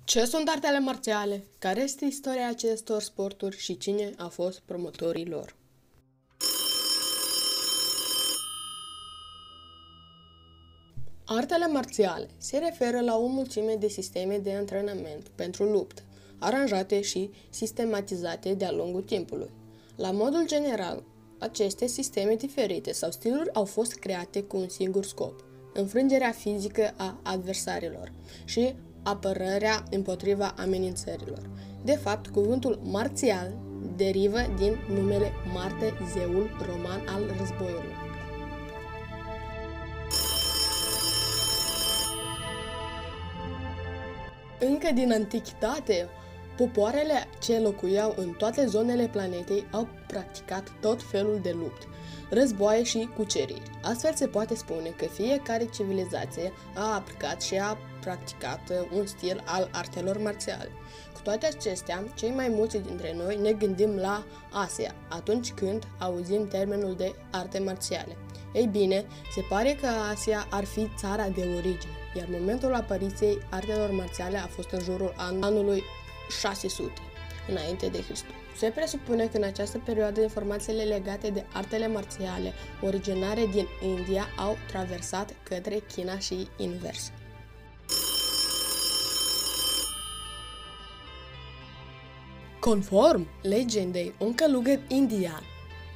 Ce sunt artele marțiale? Care este istoria acestor sporturi și cine a fost promotorii lor? Artele marțiale se referă la o mulțime de sisteme de antrenament pentru luptă, aranjate și sistematizate de-a lungul timpului. La modul general, aceste sisteme diferite sau stiluri au fost create cu un singur scop: înfrângerea fizică a adversarilor și apărarea împotriva amenințărilor. De fapt, cuvântul marțial derivă din numele Marte, zeul roman al războiului. Încă din antichitate, popoarele ce locuiau în toate zonele planetei au practicat tot felul de lupte, războaie și cuceriri. Astfel se poate spune că fiecare civilizație a aplicat și a practicat un stil al artelor marțiale. Cu toate acestea, cei mai mulți dintre noi ne gândim la Asia atunci când auzim termenul de arte marțiale. Ei bine, se pare că Asia ar fi țara de origine, iar momentul apariției artelor marțiale a fost în jurul anului 600 înainte de Hristos. Se presupune că în această perioadă informațiile legate de artele marțiale originare din India au traversat către China și invers. Conform legendei, un călugăr indian,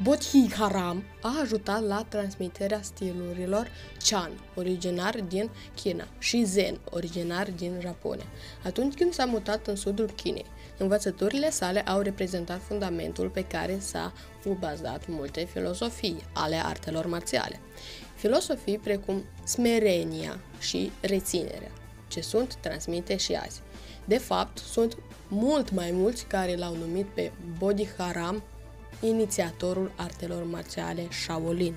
Bodhidharma, a ajutat la transmiterea stilurilor Chan, originar din China, și Zen, originar din Japonia. Atunci când s-a mutat în sudul Chinei, învățăturile sale au reprezentat fundamentul pe care s-au bazat multe filosofii ale artelor marțiale. Filosofii precum smerenia și reținerea, ce sunt transmite și azi. De fapt, sunt mult mai mulți care l-au numit pe Bodhidharma inițiatorul artelor marțiale Shaolin.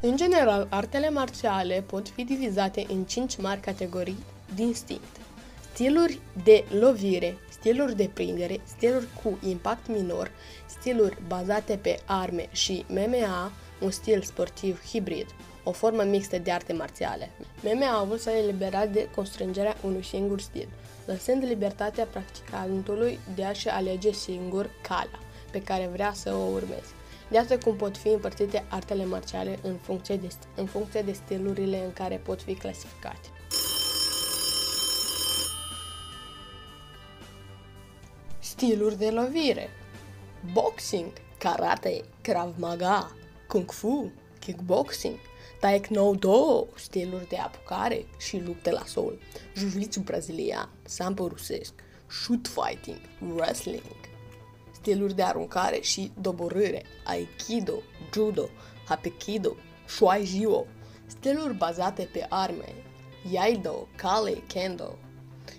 În general, artele marțiale pot fi divizate în 5 mari categorii distincte: stiluri de lovire, stiluri de prindere, stiluri cu impact minor, stiluri bazate pe arme și MMA, un stil sportiv hibrid, o formă mixtă de arte marțiale. MMA-ul s-a eliberat de constrângerea unui singur stil, lăsând libertatea practicantului de a-și alege singur calea pe care vrea să o urmeze. Iată cum pot fi împărțite artele marțiale în funcție de stilurile în care pot fi clasificate. Stiluri de lovire: boxing, karate, krav maga, kung fu, kickboxing, taekwondo, stiluri de apucare și lupte la sol, jiu-jitsu brazilian, sambo rusesc, shoot fighting, wrestling, stiluri de aruncare și doborâre, aikido, judo, hapkido, shuai jiu, stiluri bazate pe arme, iaido, kale, kendo,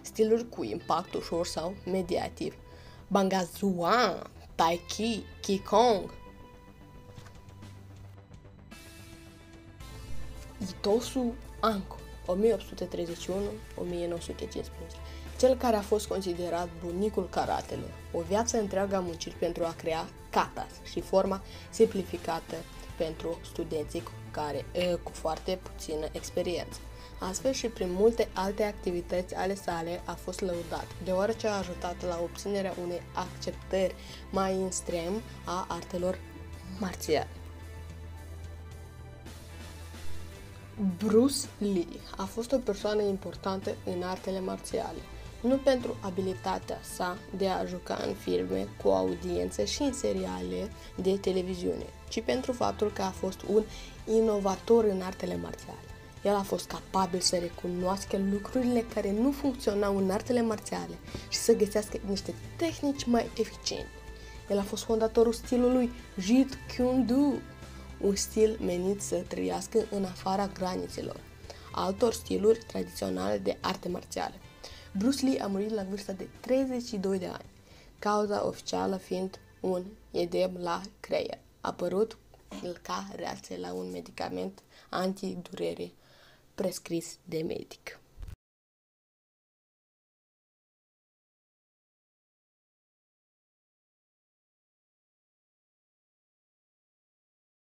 stiluri cu impact ușor sau mediativ, bangazuan, tai chi, qigong, Itosu Anko, 1831-1915, cel care a fost considerat bunicul karatelor. O viață întreagă a muncit pentru a crea katas și forma simplificată pentru studenții cu foarte puțină experiență. Astfel și prin multe alte activități ale sale a fost lăudat, deoarece a ajutat la obținerea unei acceptări mai extrem a artelor marțiale. Bruce Lee a fost o persoană importantă în artele marțiale, nu pentru abilitatea sa de a juca în filme cu audiență și în seriale de televiziune, ci pentru faptul că a fost un inovator în artele marțiale. El a fost capabil să recunoască lucrurile care nu funcționau în artele marțiale și să găsească niște tehnici mai eficiente. El a fost fondatorul stilului Jeet Kune Do, un stil menit să trăiască în afara granițelor altor stiluri tradiționale de arte marțiale. Bruce Lee a murit la vârsta de 32 de ani, cauza oficială fiind un edem la creier, apărut ca reacție la un medicament antidurere prescris de medic.